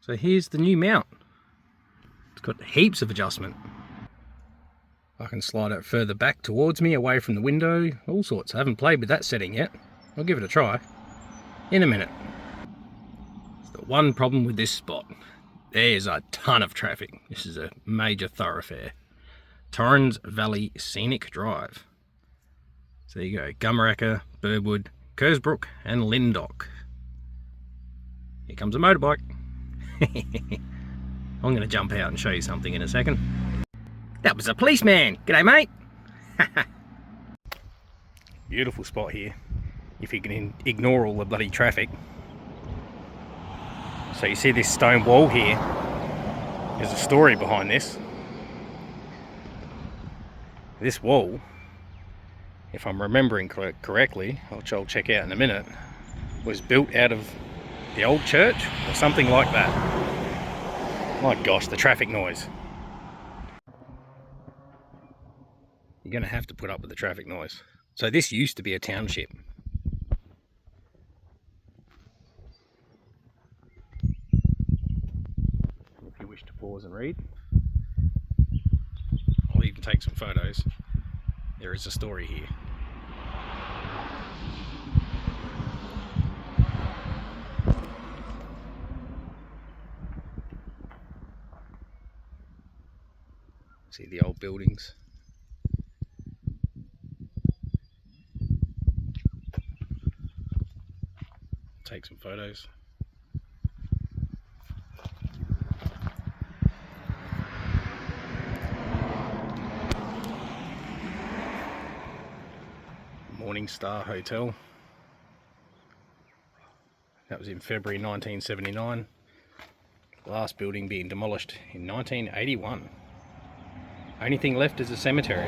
So here's the new mount. It's got heaps of adjustment. I can slide it further back towards me, away from the window, all sorts. I haven't played with that setting yet. I'll give it a try in a minute. There's the one problem with this spot. There's a ton of traffic. This is a major thoroughfare. Torrens Valley Scenic Drive. So there you go, Gumaraka, Birdwood, Kersbrook and Lindock. Here comes a motorbike. I'm going to jump out and show you something in a second. That was a policeman! G'day mate! Beautiful spot here, if you can ignore all the bloody traffic. So you see this stone wall here. There's a story behind this. This wall, if I'm remembering correctly, which I'll check out in a minute, was built out of the old church or something like that. My gosh, the traffic noise. You're going to have to put up with the traffic noise. So this used to be a township. If you wish to pause and read, I'll even take some photos. There is a story here. See the old buildings. Take some photos. Morning Star Hotel. That was in February 1979. The last building being demolished in 1981. Only thing left is a cemetery,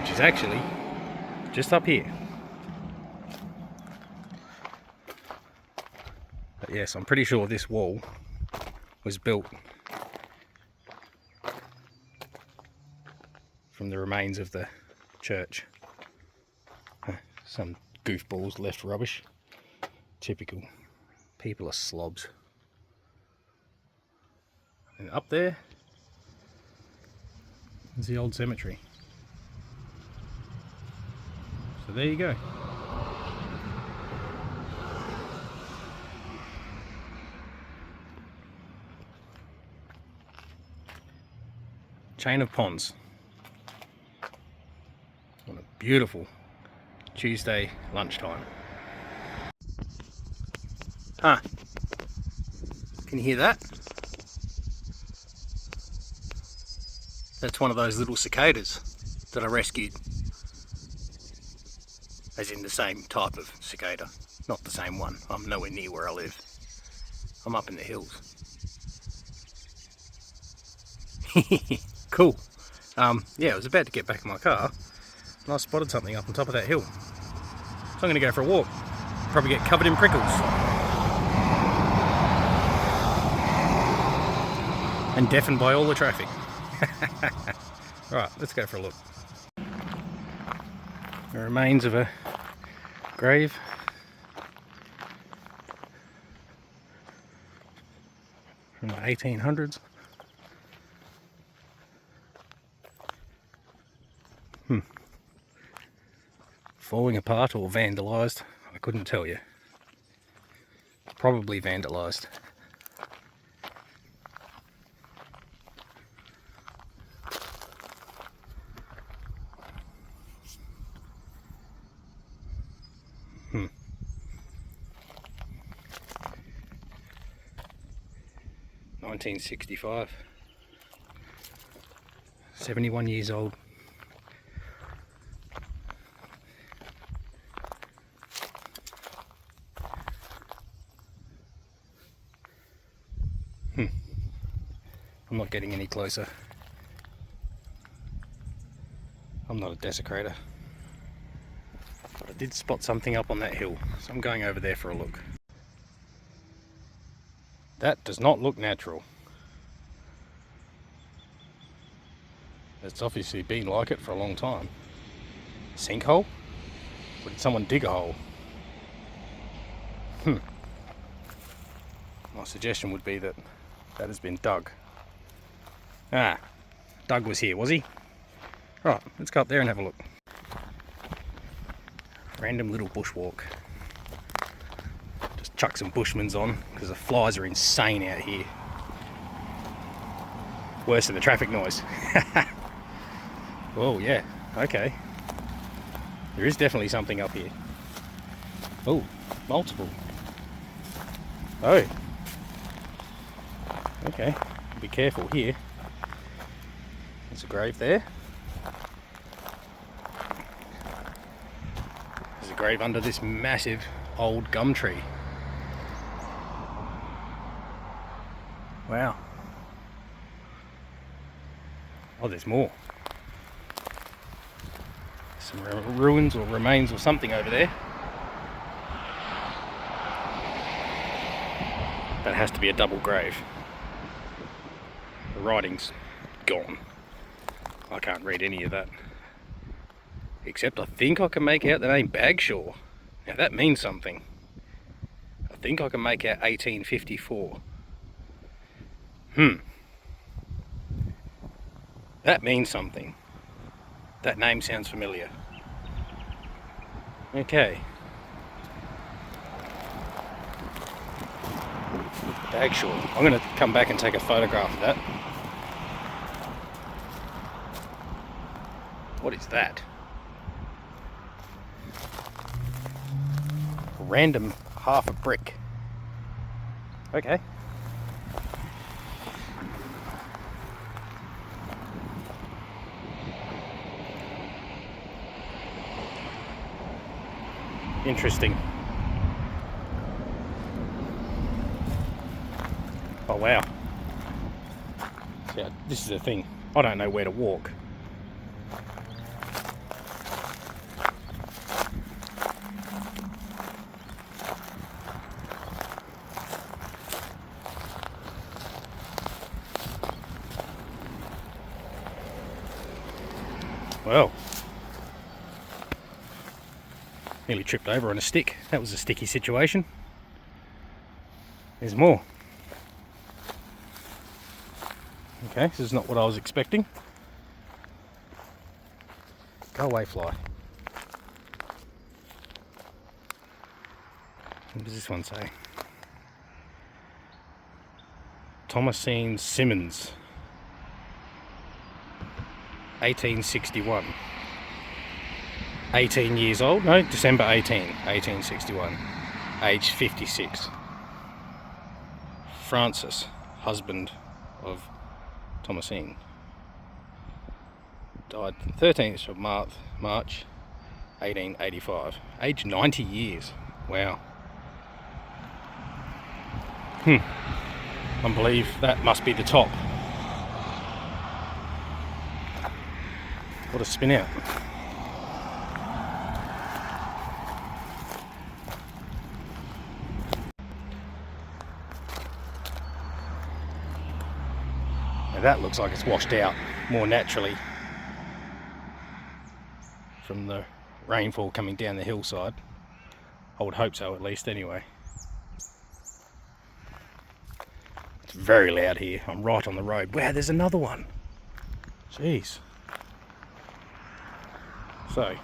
which is actually just up here. But yes, I'm pretty sure this wall was built from the remains of the church. Some goofballs left rubbish. Typical. People are slobs. And up there is the old cemetery. So there you go. Chain of ponds. On a beautiful Tuesday lunchtime. Huh. Can you hear that? That's one of those little cicadas that I rescued. As in the same type of cicada. Not the same one. I'm nowhere near where I live. I'm up in the hills. Cool. Yeah, I was about to get back in my car and I spotted something up on top of that hill. So I'm going to go for a walk. Probably get covered in prickles. And deafened by all the traffic. Right, let's go for a look. The remains of a grave. From the 1800s. Falling apart or vandalised, I couldn't tell you. Probably vandalised. Hmm. 1965. 71 years old. I'm not getting any closer. I'm not a desecrator. But I did spot something up on that hill, so I'm going over there for a look. That does not look natural. It's obviously been like it for a long time. Sinkhole? Or did someone dig a hole? My suggestion would be that that has been dug. Ah, Doug was here, was he? Right, let's go up there and have a look. Random little bushwalk. Just chuck some Bushmans on because the flies are insane out here. Worse than the traffic noise. Oh yeah, okay. There is definitely something up here. Oh, multiple. Oh. Okay, be careful here. There's a grave there. There's a grave under this massive old gum tree. Wow. Oh, there's more. Some ruins or remains or something over there. That has to be a double grave. The writing's gone. I can't read any of that. Except I think I can make out the name Bagshaw. Now that means something. I think I can make out 1854. That means something. That name sounds familiar. Okay. Bagshaw. I'm going to come back and take a photograph of that. What is that? A random half a brick. Okay. Interesting. Oh wow. Yeah, this is the thing. I don't know where to walk. Well, nearly tripped over on a stick. That was a sticky situation. There's more. Okay, this is not what I was expecting. Go away, fly. What does this one say? Thomasine Simmons, 1861. 18 years old? No, December 18, 1861. Age 56. Francis, husband of Thomasine. Died 13th of March, 1885. Age 90 years. Wow. I believe that must be the top. What a spin out. Now that looks like it's washed out more naturally from the rainfall coming down the hillside. I would hope so, at least, anyway. It's very loud here. I'm right on the road. Wow, there's another one. Jeez. So,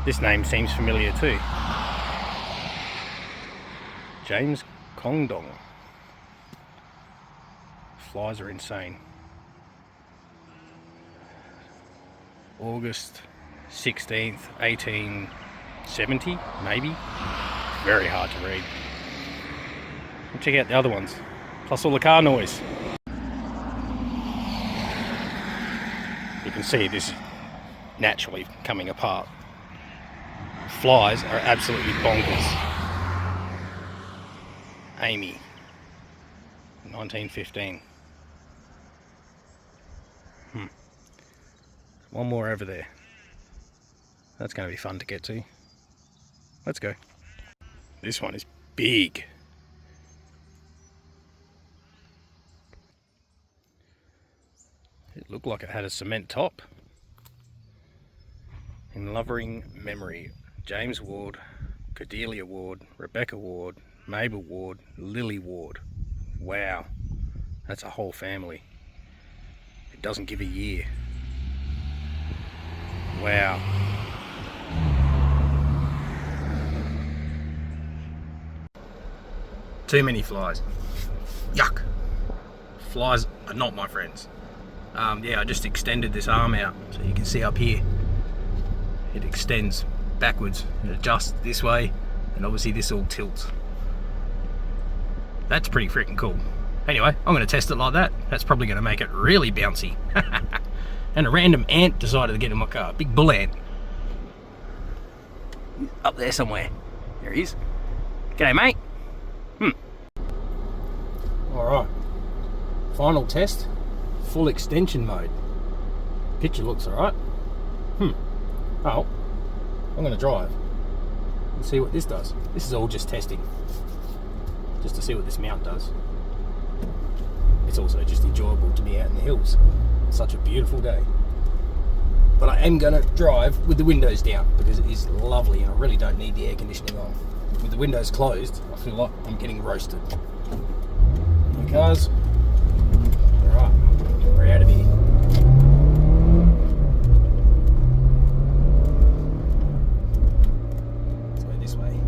this name seems familiar too. James Kongdong. Flies are insane. August 16th, 1870, maybe. Very hard to read. We'll check out the other ones, plus all the car noise. You can see this is naturally coming apart. Flies are absolutely bonkers. Amy, 1915. One more over there. That's going to be fun to get to. Let's go. This one is big. It looked like it had a cement top. In loving memory, James Ward, Cordelia Ward, Rebecca Ward, Mabel Ward, Lily Ward. Wow, that's a whole family. It doesn't give a year. Wow. Too many flies. Yuck. Flies are not my friends. Yeah, I just extended this arm out so you can see up here. It extends backwards. It adjusts this way, and obviously this all tilts. That's pretty freaking cool. Anyway, I'm going to test it like that. That's probably going to make it really bouncy. And a random ant decided to get in my car. Big bull ant. He's up there somewhere. There he is. G'day, mate. Alright. Final test. Full extension mode. Picture looks alright. Oh. I'm going to drive and see what this does. This is all just testing. Just to see what this mount does. It's also just enjoyable to be out in the hills. It's such a beautiful day. But I am going to drive with the windows down because it is lovely and I really don't need the air conditioning on. With the windows closed, I feel like I'm getting roasted. The cars. Alright, we're out of here. Let's go this way.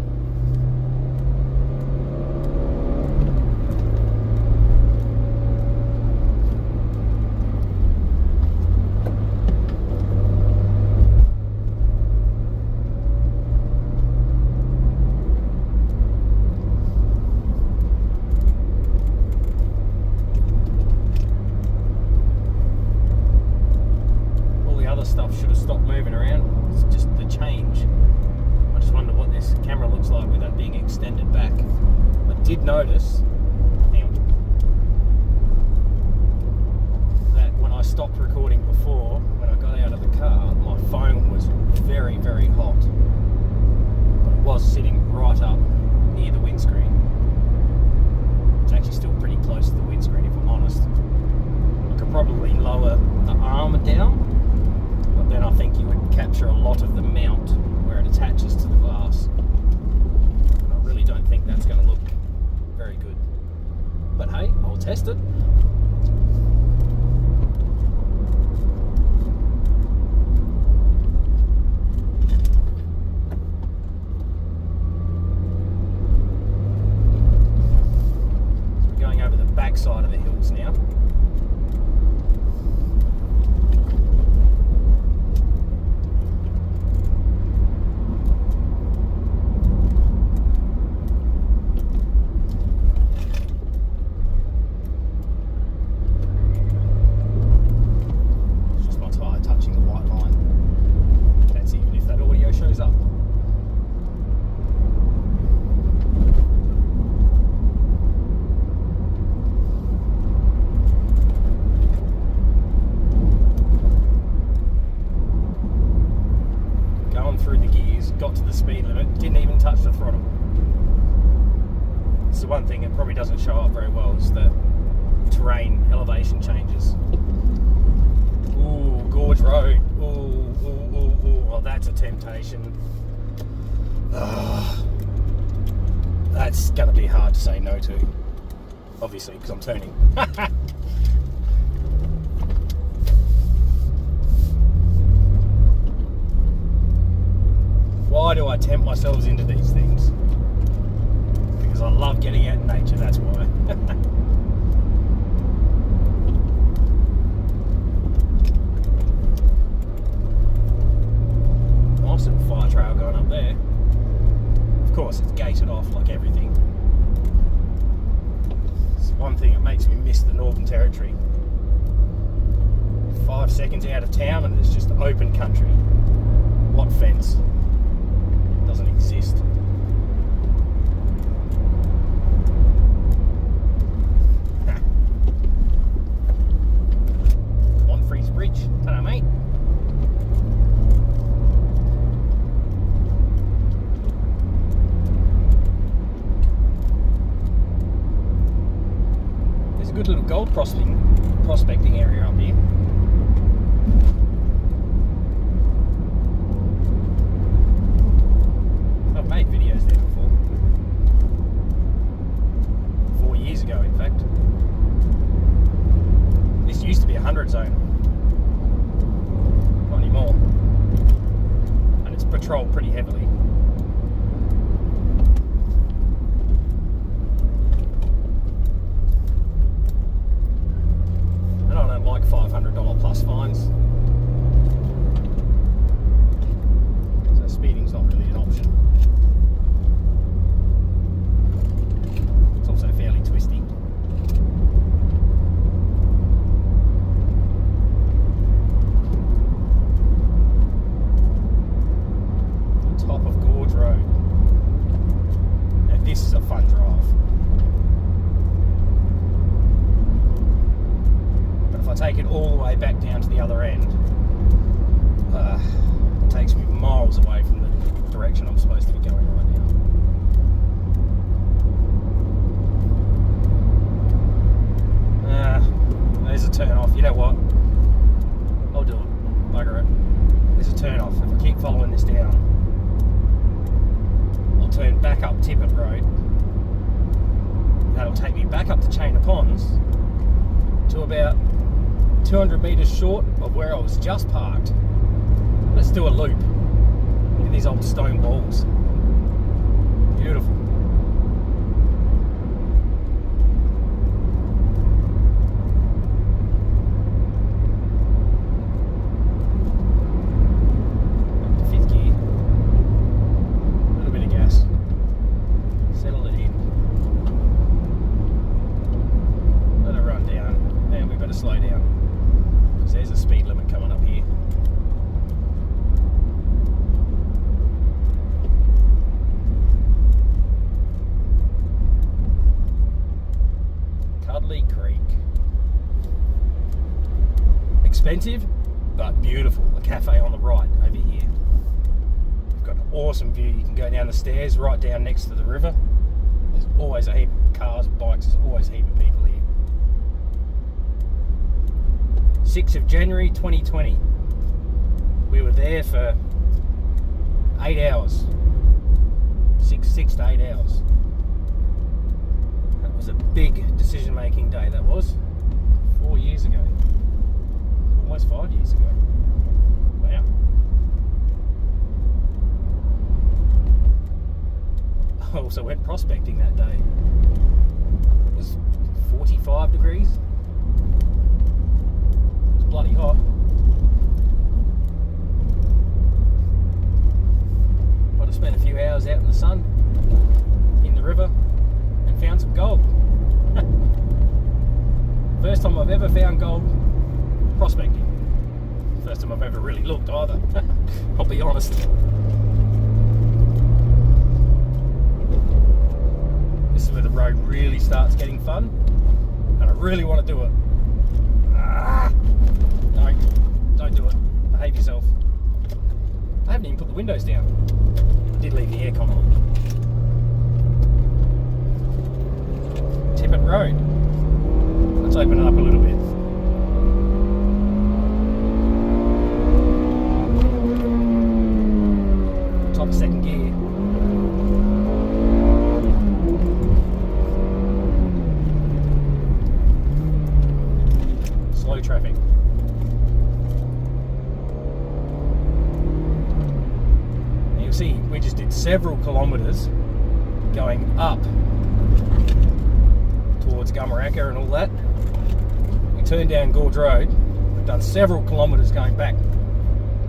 Stuff should have stopped moving around. It's just the change. I just wonder what this camera looks like with that being extended back. I did notice, hang on, that when I stopped recording before, when I got out of the car, my phone was very, very hot. But it was sitting right up near the windscreen. It's actually still pretty close to the windscreen if I'm honest. I could probably lower the arm down. Then I think you would capture a lot of the mount where it attaches to the glass. And I really don't think that's going to look very good. But hey, I'll test it. So we're going over the back side of the hills now. Through the gears, got to the speed limit, didn't even touch the throttle. It's the one thing that probably doesn't show up very well is the terrain elevation changes. Ooh, gorge road. Ooh, well that's a temptation. That's gonna be hard to say no to. Obviously, because I'm turning. Why do I tempt myself into these things? Because I love getting out in nature, that's why. Nice little fire trail going up there. Of course, it's gated off like everything. It's one thing that makes me miss the Northern Territory. 5 seconds out of town and it's just open country. What fence? Doesn't exist. Come on, Freeze Bridge. Ta-da, mate. There's a good little gold prospecting area up here. controlled pretty heavily. And I don't like $500 plus fines. So speeding's not really an option. It's also fairly twisty. Top of Gorge Road. Now this is a fun drive. But if I take it all the way back down to the other end, it takes me miles away from the direction I'm supposed to be going right now. There's a turn off. You know what? I'll do it. Bugger it. There's a turn off. If I keep following this down, turn back up Tippett Road. That'll take me back up to Chain of Ponds to about 200 metres short of where I was just parked. Let's do a loop. Look at these old stone walls. Beautiful. Slow down because there's a speed limit coming up here. Cuddly Creek. Expensive but beautiful. A cafe on the right over here. We've got an awesome view. You can go down the stairs right down next to the river. There's always a heap of cars, bikes, there's always a heap of people here. 6th of January 2020. We were there for 8 hours. 6 to 8 hours. That was a big decision-making day, that was. 4 years ago. Almost 5 years ago. Wow. I also went prospecting that day. It was 45 degrees. Bloody hot. Might have spent a few hours out in the sun, in the river, and found some gold. First time I've ever found gold prospecting. First time I've ever really looked either. I'll be honest. This is where the road really starts getting fun, and I really want to do it. No, don't do it. Behave yourself. I haven't even put the windows down. I did leave the aircon on. Tippett Road. Let's open it up a little bit. Top of second gear. Slow traffic. See, we just did several kilometres going up towards Gummaraka and all that. We turned down Gorge Road. We've done several kilometres going back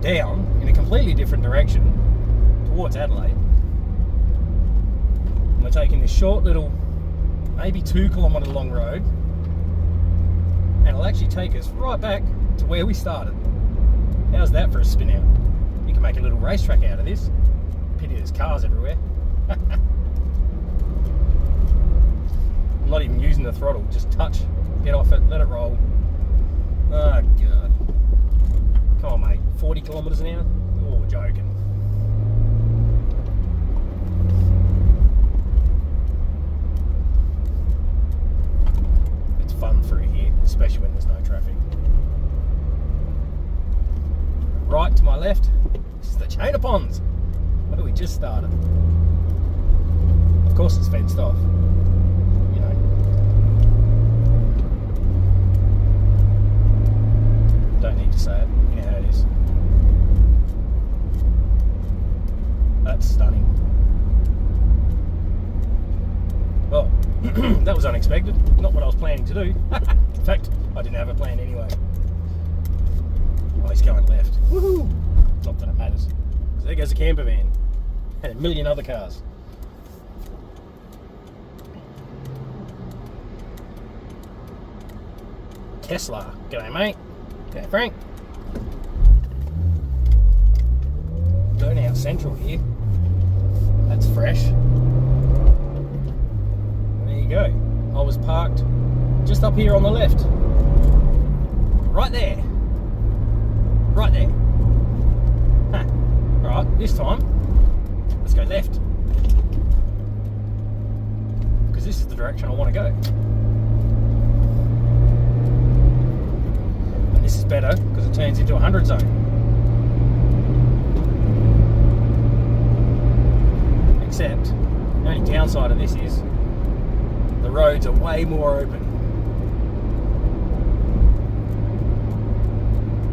down in a completely different direction towards Adelaide. And we're taking this short little, maybe 2 kilometre long road, and it'll actually take us right back to where we started. How's that for a spin out? You can make a little racetrack out of this. Pity there's cars everywhere. I'm not even using the throttle, just touch, get off it, let it roll. Oh god. Come on mate, 40 kilometres an hour? Oh, joking. It's fun through here, especially when there's no traffic. Right to my left, this is the Chain of Ponds, where we just started. Of course it's fenced off, you know. Don't need to say it, you know how it is. was unexpected. Not what I was planning to do. In fact, I didn't have a plan anyway. Oh, he's going left. Woohoo! Not that it matters. So there goes a camper van. And a million other cars. Tesla. G'day, mate. G'day, Frank. Burnout Central here. That's fresh. There you go. I was parked just up here on the left. Right there. Right there. Huh. Alright, this time, let's go left. Because this is the direction I want to go. And this is better because it turns into a 100 zone. Except, the only downside of this is the roads are way more open.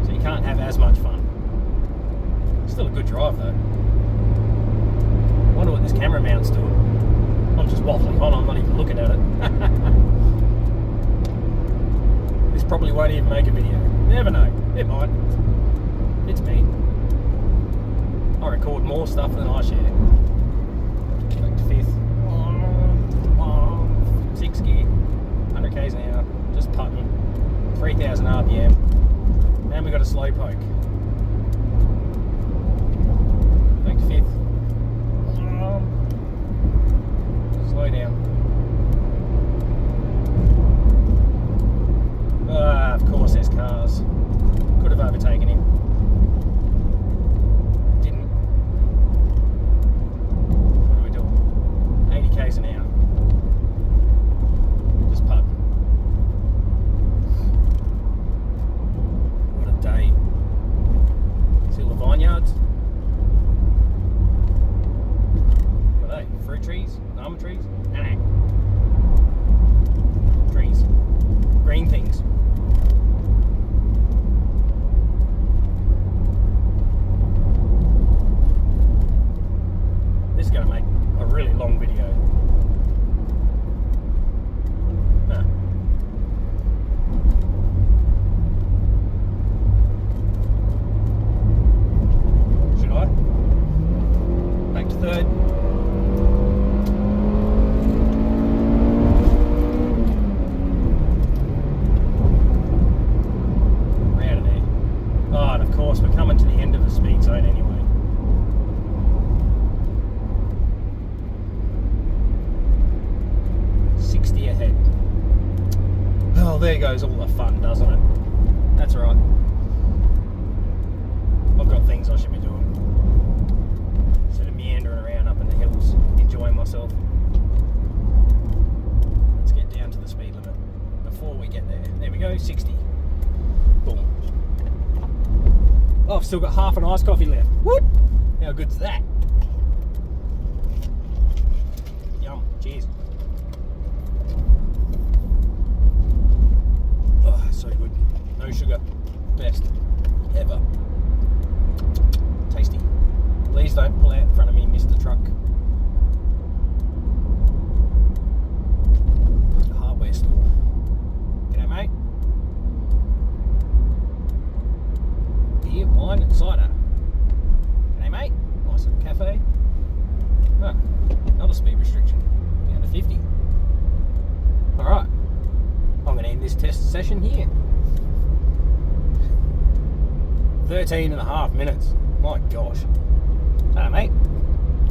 So you can't have as much fun. Still a good drive though. I wonder what this camera mount's doing. I'm just waffling on, I'm not even looking at it. This probably won't even make a video. Never know. It might. It's me. I record more stuff than I share. Back to fifth. 6 gear. 100 k's an hour. Just putting. 3,000 RPM. And we got a slow poke. Back to fifth. Slow down. Of course there's cars. Could have overtaken him. Didn't. What are we doing? 80 k's an hour. Just putting. What a day. See all the vineyards? What are they? Fruit trees? Almond trees? No. Trees. Green things. This is going to make a really long video. Huh. Should I? Back to third. We're out of there. Oh, and of course we're coming to the end of the speed zone anyway. Ahead. Oh, there goes all the fun, doesn't it? That's right. I've got things I should be doing. Instead of meandering around up in the hills, enjoying myself. Let's get down to the speed limit before we get there. There we go, 60. Boom. Oh, I've still got half an iced coffee left. Whoop! How good's that? Yum. Cheers. So good. No sugar. Best ever. Tasty. Please don't pull out in front of me, Mr. Truck. Hardware store. G'day, mate. Beer, wine and cider. G'day, mate. Nice little cafe. Ah, another speed restriction. Down to 50. Alright. I'm going to end this test session here. 13.5 minutes. My gosh. Hello, mate.